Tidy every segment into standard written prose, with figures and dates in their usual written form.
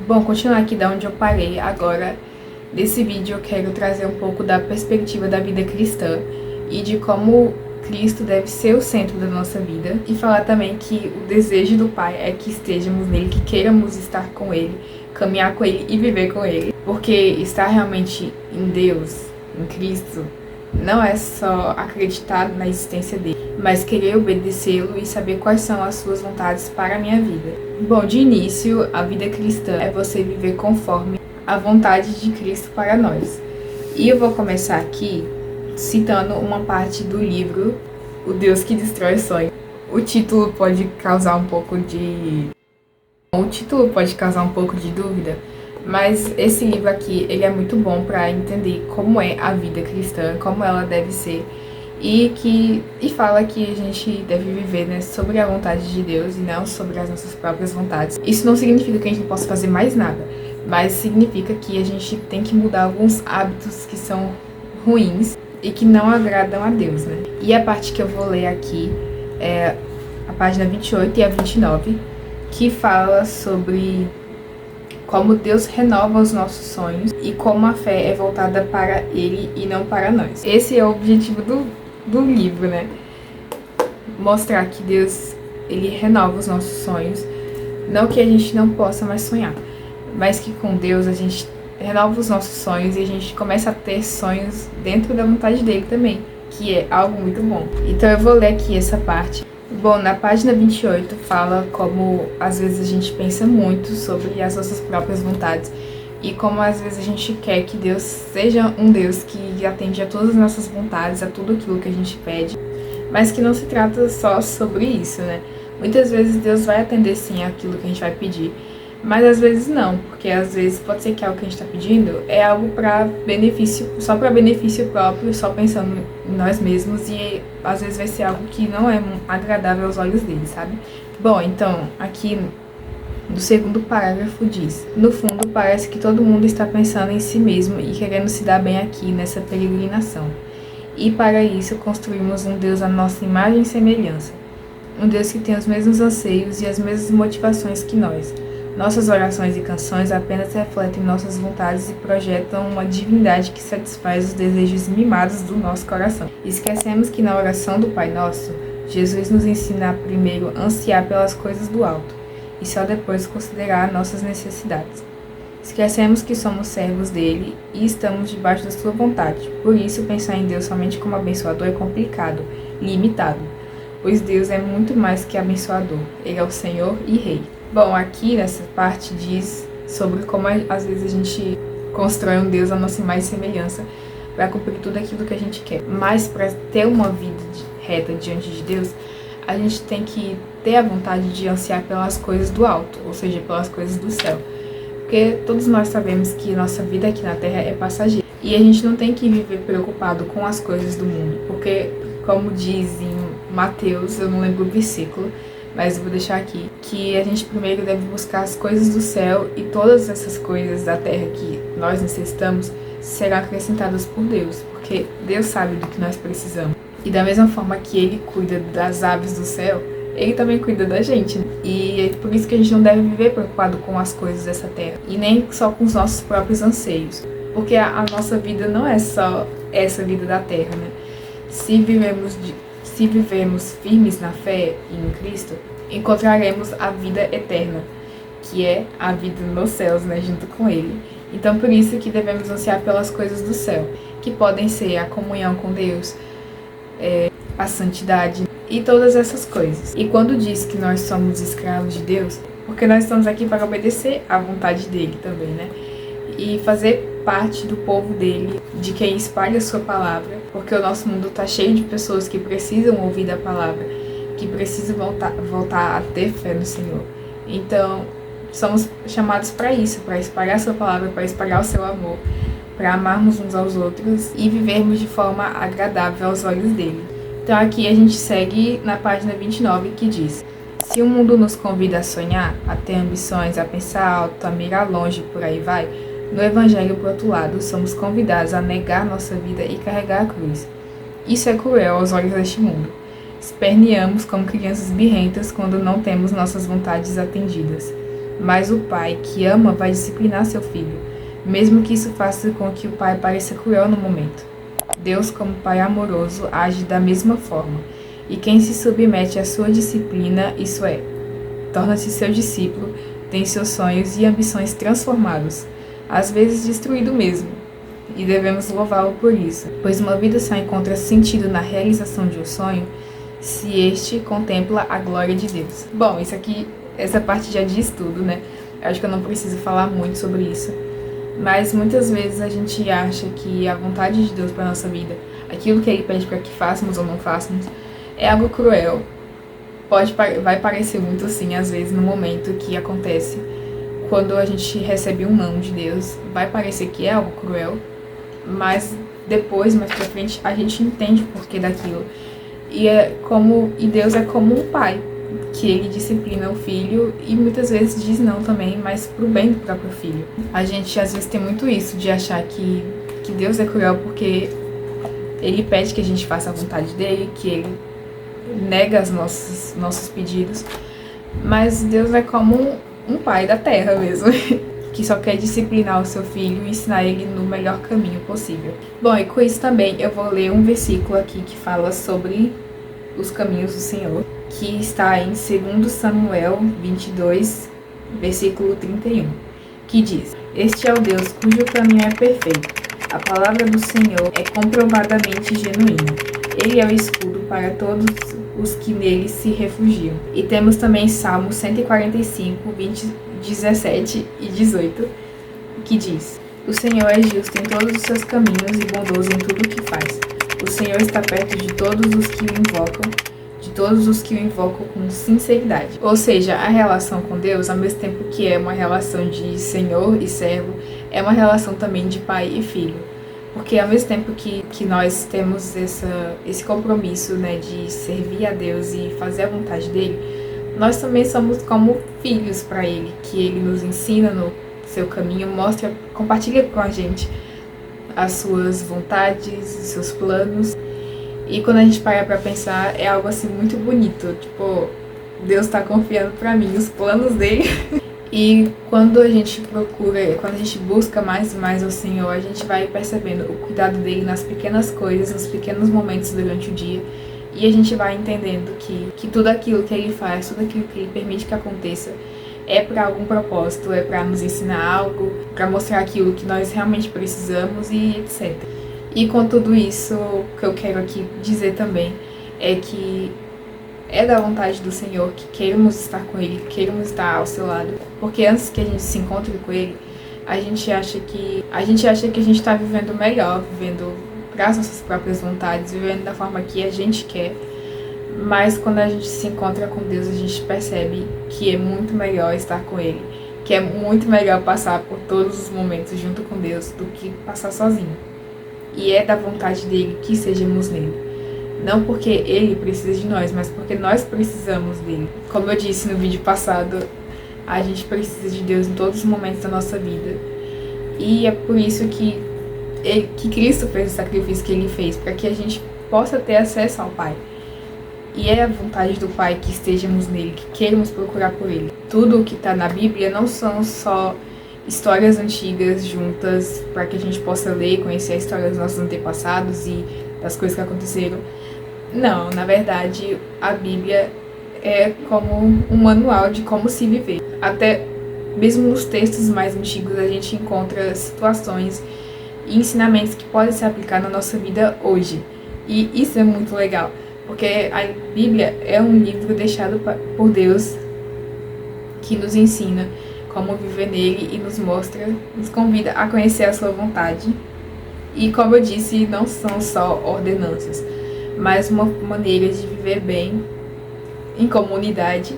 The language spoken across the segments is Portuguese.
Bom, continuar aqui da onde eu parei agora. Nesse vídeo eu quero trazer um pouco da perspectiva da vida cristã e de como Cristo deve ser o centro da nossa vida, e falar também que o desejo do Pai é que estejamos nele, que queiramos estar com ele, caminhar com ele e viver com ele, porque estar realmente em Deus, em Cristo, não é só acreditar na existência dele, mas querer obedecê-lo e saber quais são as suas vontades para a minha vida. Bom, de início, a vida cristã é você viver conforme a vontade de Cristo para nós. E eu vou começar aqui citando uma parte do livro O Deus que Destrói Sonhos. O título pode causar um pouco de dúvida, mas esse livro aqui, ele é muito bom para entender como é a vida cristã, como ela deve ser, e fala que a gente deve viver, né, sobre a vontade de Deus e não sobre as nossas próprias vontades. Isso não significa que a gente não possa fazer mais nada, mas significa que a gente tem que mudar alguns hábitos que são ruins e que não agradam a Deus, né? E a parte que eu vou ler aqui é a página 28 e a 29, que fala sobre como Deus renova os nossos sonhos e como a fé é voltada para Ele e não para nós. Esse é o objetivo do livro, né? Mostrar que Deus, Ele renova os nossos sonhos, não que a gente não possa mais sonhar, mas que com Deus a gente renova os nossos sonhos e a gente começa a ter sonhos dentro da vontade dele também, que é algo muito bom. Então eu vou ler aqui essa parte. Bom, na página 28 fala como às vezes a gente pensa muito sobre as nossas próprias vontades e como às vezes a gente quer que Deus seja um Deus que atende a todas as nossas vontades, a tudo aquilo que a gente pede, mas que não se trata só sobre isso, né? Muitas vezes Deus vai atender sim aquilo que a gente vai pedir, mas às vezes não, porque às vezes pode ser que algo que a gente está pedindo é algo só para benefício próprio, só pensando em nós mesmos, e às vezes vai ser algo que não é agradável aos olhos dele, sabe? Bom, então, aqui no segundo parágrafo diz: no fundo, parece que todo mundo está pensando em si mesmo e querendo se dar bem aqui nessa peregrinação. E para isso construímos um Deus à nossa imagem e semelhança. Um Deus que tem os mesmos anseios e as mesmas motivações que nós. Nossas orações e canções apenas refletem nossas vontades e projetam uma divindade que satisfaz os desejos mimados do nosso coração. Esquecemos que na oração do Pai Nosso, Jesus nos ensina a primeiro ansiar pelas coisas do alto e só depois considerar nossas necessidades. Esquecemos que somos servos dele e estamos debaixo da sua vontade. Por isso, pensar em Deus somente como abençoador é complicado e limitado, pois Deus é muito mais que abençoador. Ele é o Senhor e Rei. Bom, aqui nessa parte diz sobre como às vezes a gente constrói um Deus à nossa imagem e semelhança para cumprir tudo aquilo que a gente quer. Mas para ter uma vida reta diante de Deus, a gente tem que ter a vontade de ansiar pelas coisas do alto, ou seja, pelas coisas do céu. Porque todos nós sabemos que nossa vida aqui na Terra é passageira. E a gente não tem que viver preocupado com as coisas do mundo. Porque, como diz em Mateus, eu não lembro o versículo, mas eu vou deixar aqui, que a gente primeiro deve buscar as coisas do céu e todas essas coisas da terra que nós necessitamos serão acrescentadas por Deus, porque Deus sabe do que nós precisamos. E da mesma forma que Ele cuida das aves do céu, Ele também cuida da gente. E é por isso que a gente não deve viver preocupado com as coisas dessa terra, e nem só com os nossos próprios anseios, porque a nossa vida não é só essa vida da terra, né? Se vivemos firmes na fé e em Cristo, encontraremos a vida eterna, que é a vida nos céus, né, junto com Ele. Então, por isso que devemos ansiar pelas coisas do céu, que podem ser a comunhão com Deus, a santidade e todas essas coisas. E quando diz que nós somos escravos de Deus, porque nós estamos aqui para obedecer à vontade dele também, né? E fazer parte do povo dele, de quem espalha a sua palavra, porque o nosso mundo está cheio de pessoas que precisam ouvir da palavra, que precisam voltar a ter fé no Senhor. Então, somos chamados para isso, para espalhar a sua palavra, para espalhar o seu amor, para amarmos uns aos outros e vivermos de forma agradável aos olhos dele. Então aqui a gente segue na página 29, que diz: se o mundo nos convida a sonhar, a ter ambições, a pensar alto, a mirar longe, por aí vai, no Evangelho, por outro lado, somos convidados a negar nossa vida e carregar a cruz. Isso é cruel aos olhos deste mundo. Esperneamos como crianças birrentas quando não temos nossas vontades atendidas. Mas o pai que ama vai disciplinar seu filho, mesmo que isso faça com que o pai pareça cruel no momento. Deus, como pai amoroso, age da mesma forma, e quem se submete à sua disciplina, isso é, torna-se seu discípulo, tem seus sonhos e ambições transformados, às vezes destruído mesmo, e devemos louvá-lo por isso, pois uma vida só encontra sentido na realização de um sonho se este contempla a glória de Deus. Bom, isso aqui, essa parte já diz tudo, né? Acho que eu não preciso falar muito sobre isso. Mas muitas vezes a gente acha que a vontade de Deus para nossa vida, aquilo que Ele pede para que façamos ou não façamos, é algo cruel. Vai parecer muito assim, às vezes, no momento que acontece. Quando a gente recebe um não de Deus, vai parecer que é algo cruel, mas depois, mais pra frente, a gente entende o porquê daquilo. E Deus é como um pai, que ele disciplina o filho e muitas vezes diz não também, mas pro bem do próprio filho. A gente às vezes tem muito isso, de achar que Deus é cruel porque ele pede que a gente faça a vontade dele, que ele nega os nossos pedidos, mas Deus é como um pai da terra mesmo, que só quer disciplinar o seu filho e ensinar ele no melhor caminho possível. Bom, e com isso também eu vou ler um versículo aqui que fala sobre os caminhos do Senhor, que está em 2 Samuel 22, versículo 31, que diz: Este é o Deus cujo caminho é perfeito. A palavra do Senhor é comprovadamente genuína. Ele é o escudo para todos os que nele se refugiam. E temos também Salmo 145, 17 e 18, que diz: O Senhor é justo em todos os seus caminhos e bondoso em tudo o que faz. O Senhor está perto de todos os que o invocam com sinceridade. Ou seja, a relação com Deus, ao mesmo tempo que é uma relação de senhor e servo, é uma relação também de pai e filho. Porque ao mesmo tempo que nós temos esse compromisso, né, de servir a Deus e fazer a vontade dele, nós também somos como filhos para ele, que ele nos ensina no seu caminho, compartilha com a gente as suas vontades, os seus planos. E quando a gente para pra pensar, é algo assim muito bonito. Tipo, Deus tá confiando pra mim os planos dele. E quando a gente busca mais e mais o Senhor, a gente vai percebendo o cuidado dele nas pequenas coisas, nos pequenos momentos durante o dia. E a gente vai entendendo que tudo aquilo que ele faz, tudo aquilo que ele permite que aconteça, é para algum propósito, é para nos ensinar algo, para mostrar aquilo que nós realmente precisamos e etc. E com tudo isso, o que eu quero aqui dizer também é que é da vontade do Senhor que queremos estar com Ele, que queremos estar ao seu lado. Porque antes que a gente se encontre com Ele, a gente acha que a gente está vivendo melhor, vivendo para as nossas próprias vontades, vivendo da forma que a gente quer. Mas quando a gente se encontra com Deus, a gente percebe que é muito melhor estar com Ele, que é muito melhor passar por todos os momentos junto com Deus do que passar sozinho. E é da vontade dele que sejamos nele. Não porque ele precisa de nós, mas porque nós precisamos dele. Como eu disse no vídeo passado, a gente precisa de Deus em todos os momentos da nossa vida. E é por isso que Cristo fez o sacrifício que ele fez, para que a gente possa ter acesso ao Pai. E é a vontade do Pai que estejamos nele, que queremos procurar por ele. Tudo o que está na Bíblia não são só histórias antigas juntas para que a gente possa ler e conhecer a história dos nossos antepassados e das coisas que aconteceram. Não, na verdade, a Bíblia é como um manual de como se viver. Até mesmo nos textos mais antigos a gente encontra situações e ensinamentos que podem se aplicar na nossa vida hoje. E isso é muito legal, porque a Bíblia é um livro deixado por Deus que nos ensina como viver nele e nos convida a conhecer a sua vontade. E como eu disse, não são só ordenanças, mas uma maneira de viver bem em comunidade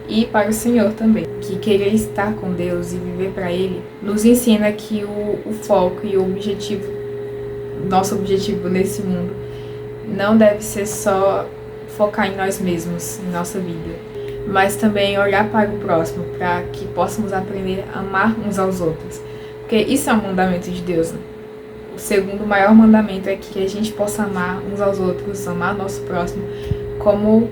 e para o Senhor também. Que querer estar com Deus e viver para Ele nos ensina que o foco e o objetivo, nosso objetivo nesse mundo, não deve ser só focar em nós mesmos, em nossa vida, mas também olhar para o próximo, para que possamos aprender a amar uns aos outros. Porque isso é um mandamento de Deus, né? O segundo maior mandamento é que a gente possa amar uns aos outros, amar nosso próximo, como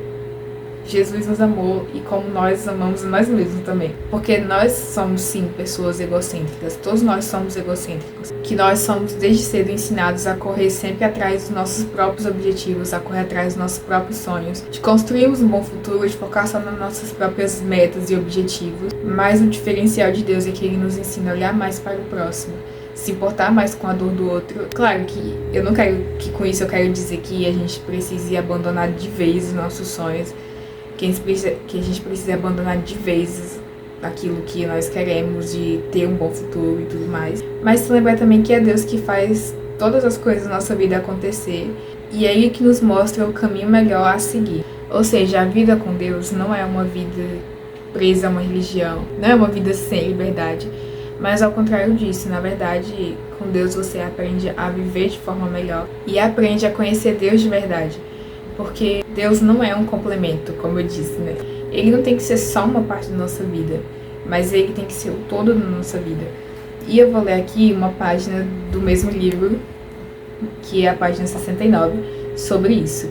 Jesus nos amou e como nós amamos nós mesmos também. Porque nós somos, sim, pessoas egocêntricas. Todos nós somos egocêntricos. Que nós somos, desde cedo, ensinados a correr sempre atrás dos nossos próprios objetivos, a correr atrás dos nossos próprios sonhos, de construirmos um bom futuro, de focar só nas nossas próprias metas e objetivos. Mas o diferencial de Deus é que Ele nos ensina a olhar mais para o próximo, se importar mais com a dor do outro. Claro que eu não quero que com isso eu quero dizer que a gente precise abandonar de vez os nossos sonhos, que a gente precisa abandonar de vez aquilo que nós queremos, de ter um bom futuro e tudo mais. Mas lembrar também que é Deus que faz todas as coisas na nossa vida acontecer e é Ele que nos mostra o caminho melhor a seguir. Ou seja, a vida com Deus não é uma vida presa a uma religião, não é uma vida sem liberdade, mas ao contrário disso. Na verdade, com Deus você aprende a viver de forma melhor e aprende a conhecer Deus de verdade. Porque Deus não é um complemento, como eu disse, né? Ele não tem que ser só uma parte da nossa vida, mas Ele tem que ser o todo da nossa vida. E eu vou ler aqui uma página do mesmo livro, que é a página 69, sobre isso,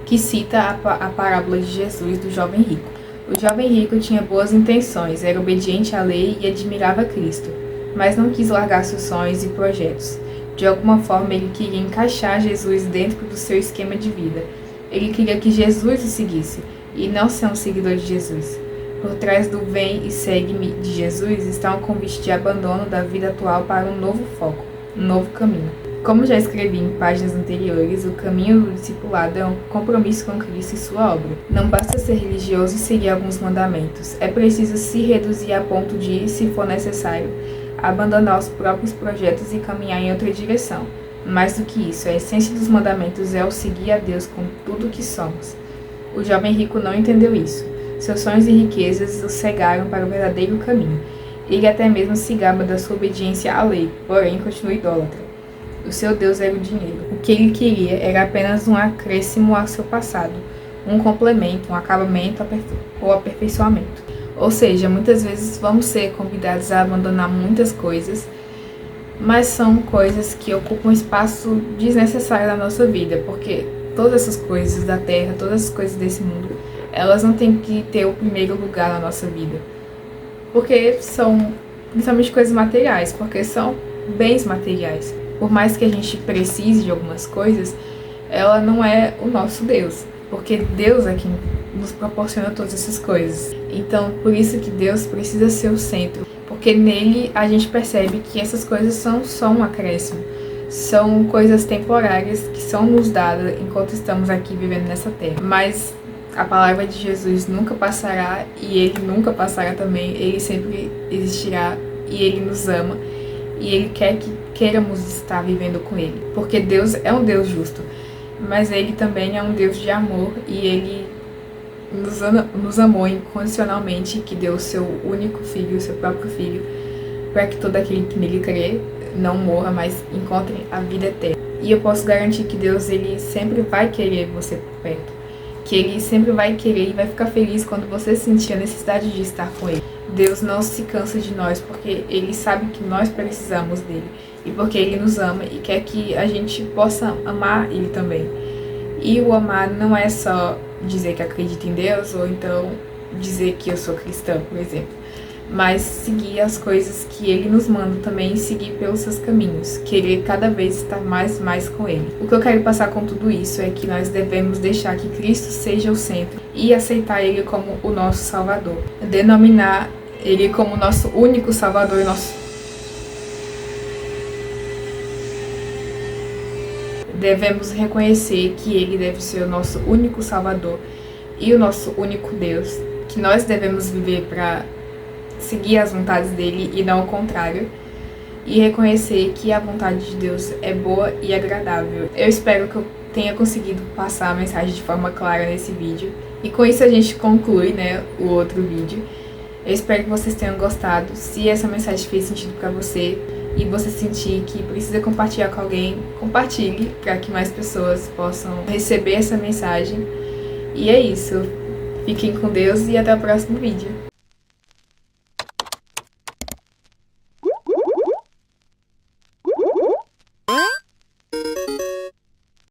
que cita a parábola de Jesus do jovem rico. O jovem rico tinha boas intenções, era obediente à lei e admirava Cristo, mas não quis largar seus sonhos e projetos. De alguma forma, ele queria encaixar Jesus dentro do seu esquema de vida. Ele queria que Jesus o seguisse, e não ser um seguidor de Jesus. Por trás do vem e segue-me de Jesus está um convite de abandono da vida atual para um novo foco, um novo caminho. Como já escrevi em páginas anteriores, o caminho do discipulado é um compromisso com Cristo e sua obra. Não basta ser religioso e seguir alguns mandamentos. É preciso se reduzir a ponto de, se for necessário, abandonar os próprios projetos e caminhar em outra direção. Mais do que isso, a essência dos mandamentos é o seguir a Deus com tudo o que somos. O jovem rico não entendeu isso. Seus sonhos e riquezas o cegaram para o verdadeiro caminho. Ele até mesmo se gaba da sua obediência à lei, porém continua idólatra. O seu Deus era o dinheiro. O que ele queria era apenas um acréscimo ao seu passado, um complemento, um acabamento ou aperfeiçoamento. Ou seja, muitas vezes vamos ser convidados a abandonar muitas coisas, mas são coisas que ocupam espaço desnecessário na nossa vida, porque todas essas coisas da terra, todas as coisas desse mundo, elas não têm que ter o primeiro lugar na nossa vida, porque são principalmente coisas materiais, porque são bens materiais. Por mais que a gente precise de algumas coisas, ela não é o nosso Deus, porque Deus é quem nos proporciona todas essas coisas. Então, por isso que Deus precisa ser o centro, porque nele a gente percebe que essas coisas são só um acréscimo, são coisas temporárias que são nos dadas enquanto estamos aqui vivendo nessa terra. Mas a palavra de Jesus nunca passará e Ele nunca passará também. Ele sempre existirá e Ele nos ama e Ele quer que queiramos estar vivendo com Ele, porque Deus é um Deus justo, mas Ele também é um Deus de amor e Ele nos amou incondicionalmente, que deu o seu único filho, o seu próprio filho, para que todo aquele que nele crê não morra, mas encontre a vida eterna. E eu posso garantir que Deus, Ele sempre vai querer você por perto, que Ele sempre vai querer e vai ficar feliz quando você sentir a necessidade de estar com Ele. Deus não se cansa de nós, porque Ele sabe que nós precisamos dele, e porque Ele nos ama e quer que a gente possa amar Ele também. E o amar não é só dizer que acredita em Deus, ou então dizer que eu sou cristã, por exemplo, mas seguir as coisas que Ele nos manda também, seguir pelos seus caminhos, querer cada vez estar mais com Ele. O que eu quero passar com tudo isso é que nós devemos deixar que Cristo seja o centro e aceitar Ele como o nosso Salvador, denominar Ele como o nosso único Salvador e nosso. Devemos reconhecer que Ele deve ser o nosso único Salvador e o nosso único Deus, que nós devemos viver para seguir as vontades dele e não o contrário, e reconhecer que a vontade de Deus é boa e agradável. Eu espero que eu tenha conseguido passar a mensagem de forma clara nesse vídeo, e com isso a gente conclui, né, o outro vídeo. Eu espero que vocês tenham gostado. Se essa mensagem fez sentido para você e você sentir que precisa compartilhar com alguém, compartilhe para que mais pessoas possam receber essa mensagem. E é isso. Fiquem com Deus e até o próximo vídeo.